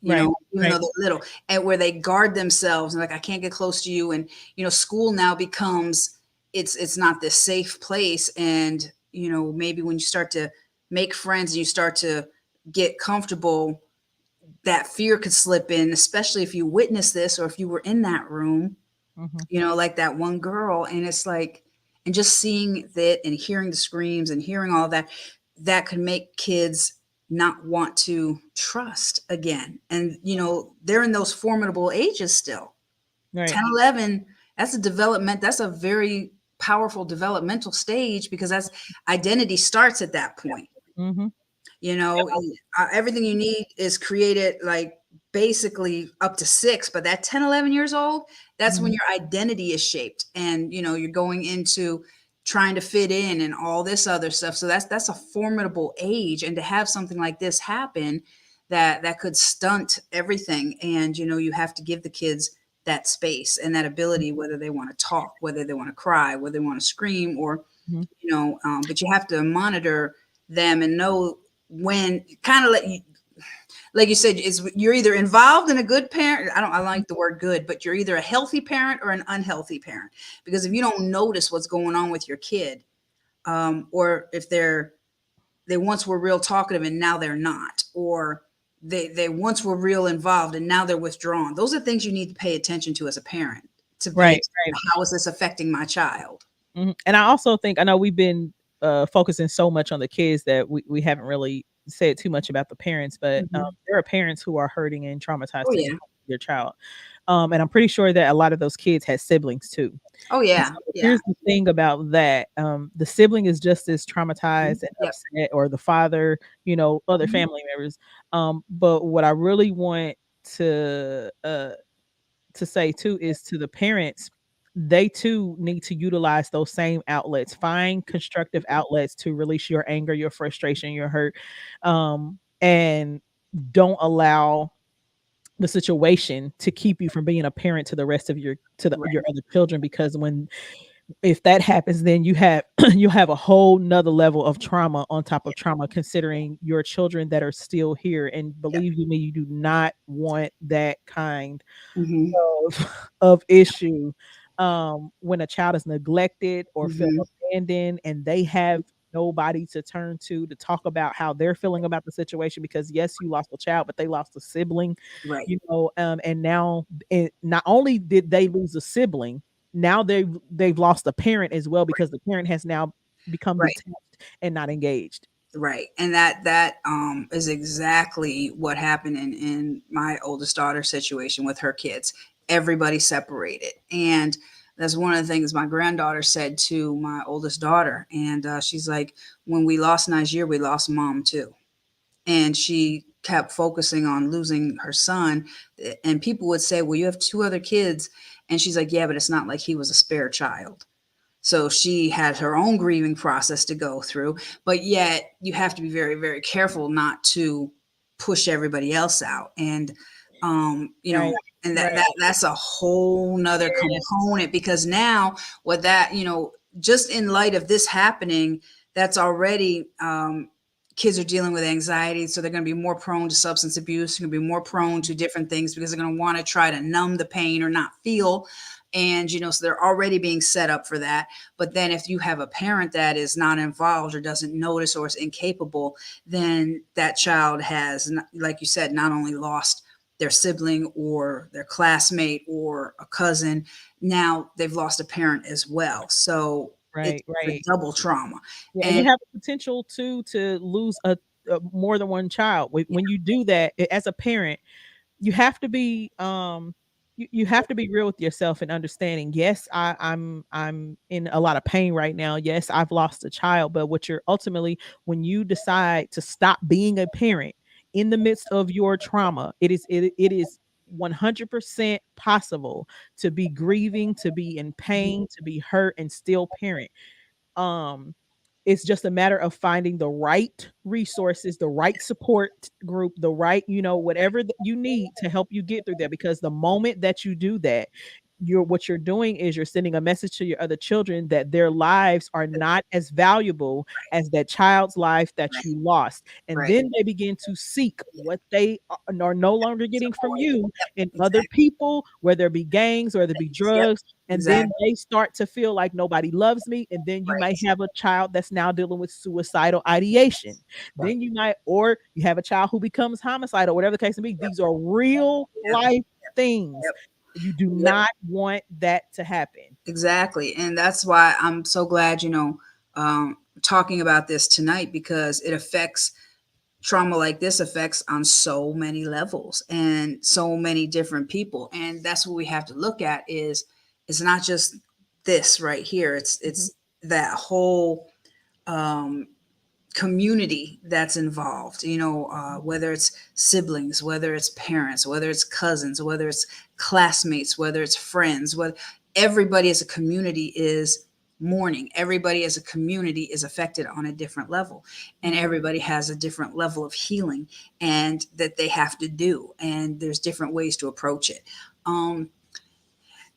Right, even though right. they're little, and where they guard themselves and like, I can't get close to you. And, school now becomes, it's not this safe place. And, maybe when you start to make friends and you start to get comfortable, that fear could slip in, especially if you witness this or if you were in that room, Mhm. like that one girl. And it's like, and just seeing that and hearing the screams and hearing all that, that could make kids not want to trust again. And, they're in those formidable ages still. Right. 10, 11. That's a very powerful developmental stage, because that's identity starts at that point. Mhm. You know, everything you need is created like basically up to 6, but that 10, 11 years old, that's when Mhm. your identity is shaped, and you're going into trying to fit in and all this other stuff. So that's a formidable age, and to have something like this happen, that could stunt everything. And you have to give the kids that space and that ability, whether they want to talk, whether they want to cry, whether they want to scream, or Mhm. but you have to monitor them and know when, kind of let you, like you said, is you're either involved in a good parent. I like the word good, but you're either a healthy parent or an unhealthy parent. Because if you don't notice what's going on with your kid, or if they once were real talkative and now they're not, or they once were real involved and now they're withdrawn. Those are things you need to pay attention to as a parent, to be able Right, to, right. how is this affecting my child? And I also think, I know we've been focusing so much on the kids that we haven't really said too much about the parents, but Mhm. there are parents who are hurting and traumatized Oh to yeah. their child. And I'm pretty sure that a lot of those kids had siblings too. Oh And yeah. so Yeah. here's the thing about that. The sibling is just as Mhm. traumatized and Yep. upset, or the father, other Mhm. family members. But what I really want to uh to say too is, to the parents, they too need to utilize those same outlets. Find constructive outlets to release your anger, your frustration, your hurt. And don't allow the situation to keep you from being a parent to the rest of your Right. other children, because when if that happens, then you have you have a whole nother level of trauma on top of Yep. trauma, considering your children that are still here. And Yep. believe you me, you do not want that kind Mhm. of issue, when a child is neglected or feel Mhm. abandoned, and they have nobody to turn to talk about how they're feeling about the situation, because yes, you lost a child, but they lost a sibling, Right. and now not only did they lose a sibling, now they've lost a parent as well, Right. because the parent has now become Right. detached and not engaged. Right. And that is exactly what happened in my oldest daughter's situation with her kids. Everybody separated. And that's one of the things my granddaughter said to my oldest daughter. And she's like, when we lost Niger, we lost mom too. And she kept focusing on losing her son. And people would say, well, you have two other kids. And she's like, yeah, but it's not like he was a spare child. So she had her own grieving process to go through, but yet you have to be very, very careful not to push everybody else out. And, Right, and right. that's a whole nother Yeah, component, because now what that, just in light of this happening, that's already, kids are dealing with anxiety. So they're going to be more prone to substance abuse. They're going to be more prone to different things because they're going to want to try to numb the pain or not feel. And, so they're already being set up for that. But then if you have a parent that is not involved or doesn't notice or is incapable, then that child has, like you said, not only lost their sibling or their classmate or a cousin, now they've lost a parent as well. So it's right, a right. double trauma. Yeah, and you And have the potential to lose a more than one child. When you do that, as a parent, you have to be you have to be real with yourself and understanding, yes, I'm in a lot of pain right now, yes, I've lost a child, but what you're ultimately, when you decide to stop being a parent in the midst of your trauma, it is 100% possible to be grieving, to be in pain, to be hurt, and still parent. um it's just a matter of finding the right resources, the right support group, the right, whatever that you need to help you get through that. Because the moment that you do that, what you're doing is you're sending a message to your other children that their lives are not as valuable as that child's life that right, you lost. And right. then they begin to seek what they are no longer getting from Support. you Yep, in other exactly. people, whether it be gangs or whether it be Yep, drugs. And then exactly. they start to feel like nobody loves me. And then you might Right, have a child that's now dealing with suicidal ideation. right. Then or you have a child who becomes homicidal, whatever the case may be. Yep, These are real yep, life things. yep, You do yep. not want that to happen. Exactly. And that's why I'm so glad, talking about this tonight, because it affects, trauma like this affects on so many levels and so many different people. And that's what we have to look at, is it's not just this right here. It's Mhm. it's that whole, um, community that's involved, whether it's siblings, whether it's parents, whether it's cousins, whether it's classmates, whether it's friends, whether everybody as a community is mourning. Everybody as a community is affected on a different level, and Mhm. everybody has a different level of healing and that they have to do. And there's different ways to approach it. Um,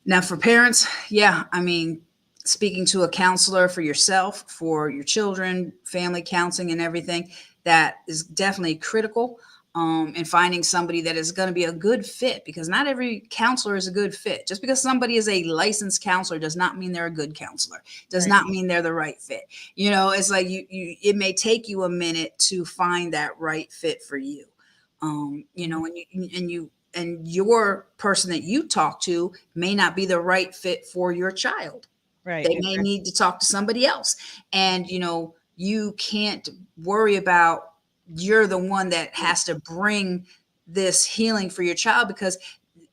Now, for parents, yeah, I mean, speaking to a counselor for yourself, for your children, family counseling, and everything, that is definitely critical. And finding somebody that is going to be a good fit, because not every counselor is a good fit. Just because somebody is a licensed counselor does not mean they're a good counselor. Does Right. not mean they're the right fit. You know, it's like it may take you a minute to find that right fit for you. You Mhm. know, and your person that you talk to may not be the right fit for your child. Right. They may Exactly. need to talk to somebody else. And, you can't worry about you're the one that has to bring this healing for your child, because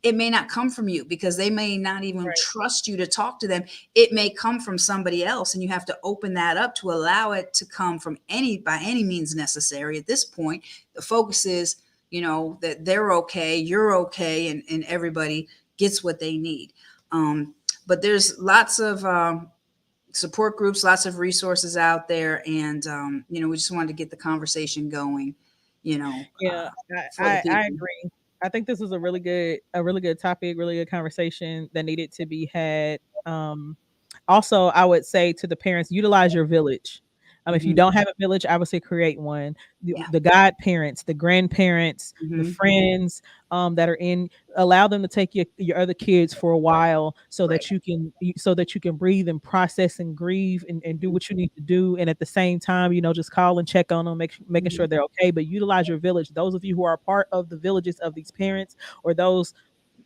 it may not come from you, because they may not even Right. trust you to talk to them. It may come from somebody else, and you have to open that up to allow it to come from by any means necessary. At this point, the focus is, that they're okay, you're okay, and everybody gets what they need. But there's lots of support groups, lots of resources out there, and we just wanted to get the conversation going, Yeah, for the I people. agree. I think this is a really good topic, really good conversation that needed to be had. Also, I would say to the parents, utilize your village. If you Hmm. don't have a village, I would say create one. Yeah. The godparents, the grandparents, the Hmm. friends that are in, allow them to take your other kids for a while so Right. that so that you can breathe and process and grieve and do Mhm. what you need to do. And at the same time, just call and check on them, making sure Mhm. they're okay. But utilize your village. Those of you who are part of the villages of these parents, or those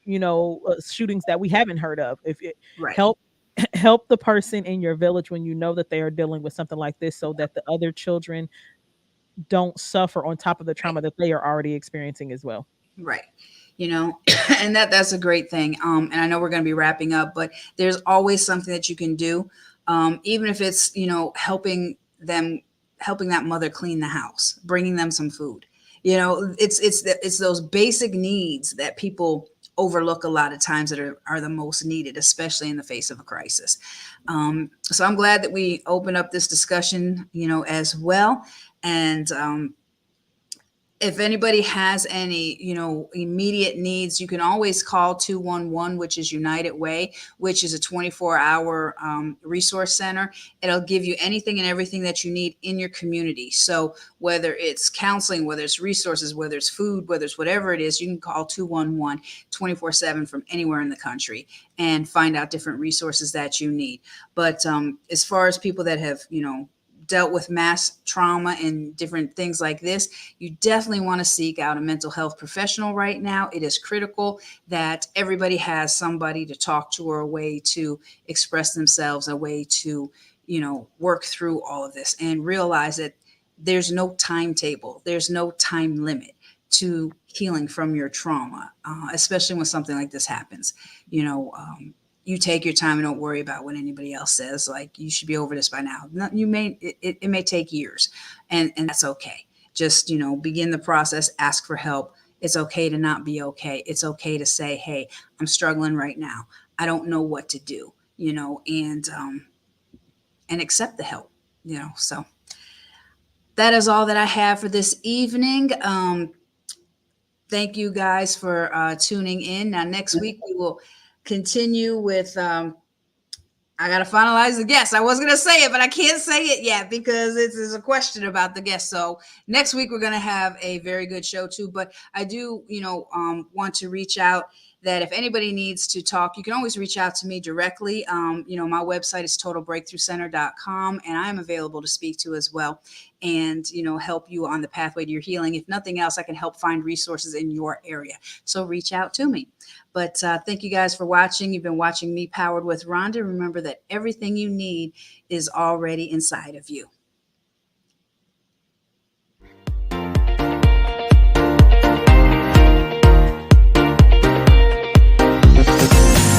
shootings that we haven't heard of, if it Right. help help the person in your village when you know that they are dealing with something like this, so that the other children don't suffer on top of the Right. trauma that they are already experiencing as well. Right. And that's a great thing. And I know we're going to be wrapping up, but there's always something that you can do. Even if it's, them, helping that mother clean the house, bringing them some food. It's those basic needs that people overlook a lot of times, that are the most needed, especially in the face of a crisis. So I'm glad that we opened up this discussion, as well. And if anybody has any, immediate needs, you can always call 211, which is United Way, which is a 24-hour resource center. It'll give you anything and everything that you need in your community. So whether it's counseling, whether it's resources, whether it's food, whether it's whatever it is, you can call 211 24/7 from anywhere in the country and find out different resources that you need. But as far as people that have, dealt with mass trauma and different things like this, you definitely want to seek out a mental health professional right now. It is critical that everybody has somebody to talk to, or a way to express themselves, a way to, work through all of this, and realize that there's no timetable, there's no time limit to healing from your trauma, especially when something like this happens. You know, you take your time and don't worry about what anybody else says. Like, you should be over this by now. No, it may take years, and that's okay. Just, begin the process, ask for help. It's okay to not be okay. It's okay to say, hey, I'm struggling right now, I don't know what to do, and accept the help. So that is all that I have for this evening. Thank you guys for tuning in. Now, next week we will continue with I gotta finalize the guest. I was gonna say it, but I can't say it yet, because it's a question about the guest. So next week we're gonna have a very good show too. But I do, want to reach out, that if anybody needs to talk, you can always reach out to me directly. My website is totalbreakthroughcenter.com, and I'm available to speak to as well, and help you on the pathway to your healing. If nothing else, I can help find resources in your area. So reach out to me. But thank you guys for watching. You've been watching Me Powered with Rhonda. Remember that everything you need is already inside of you.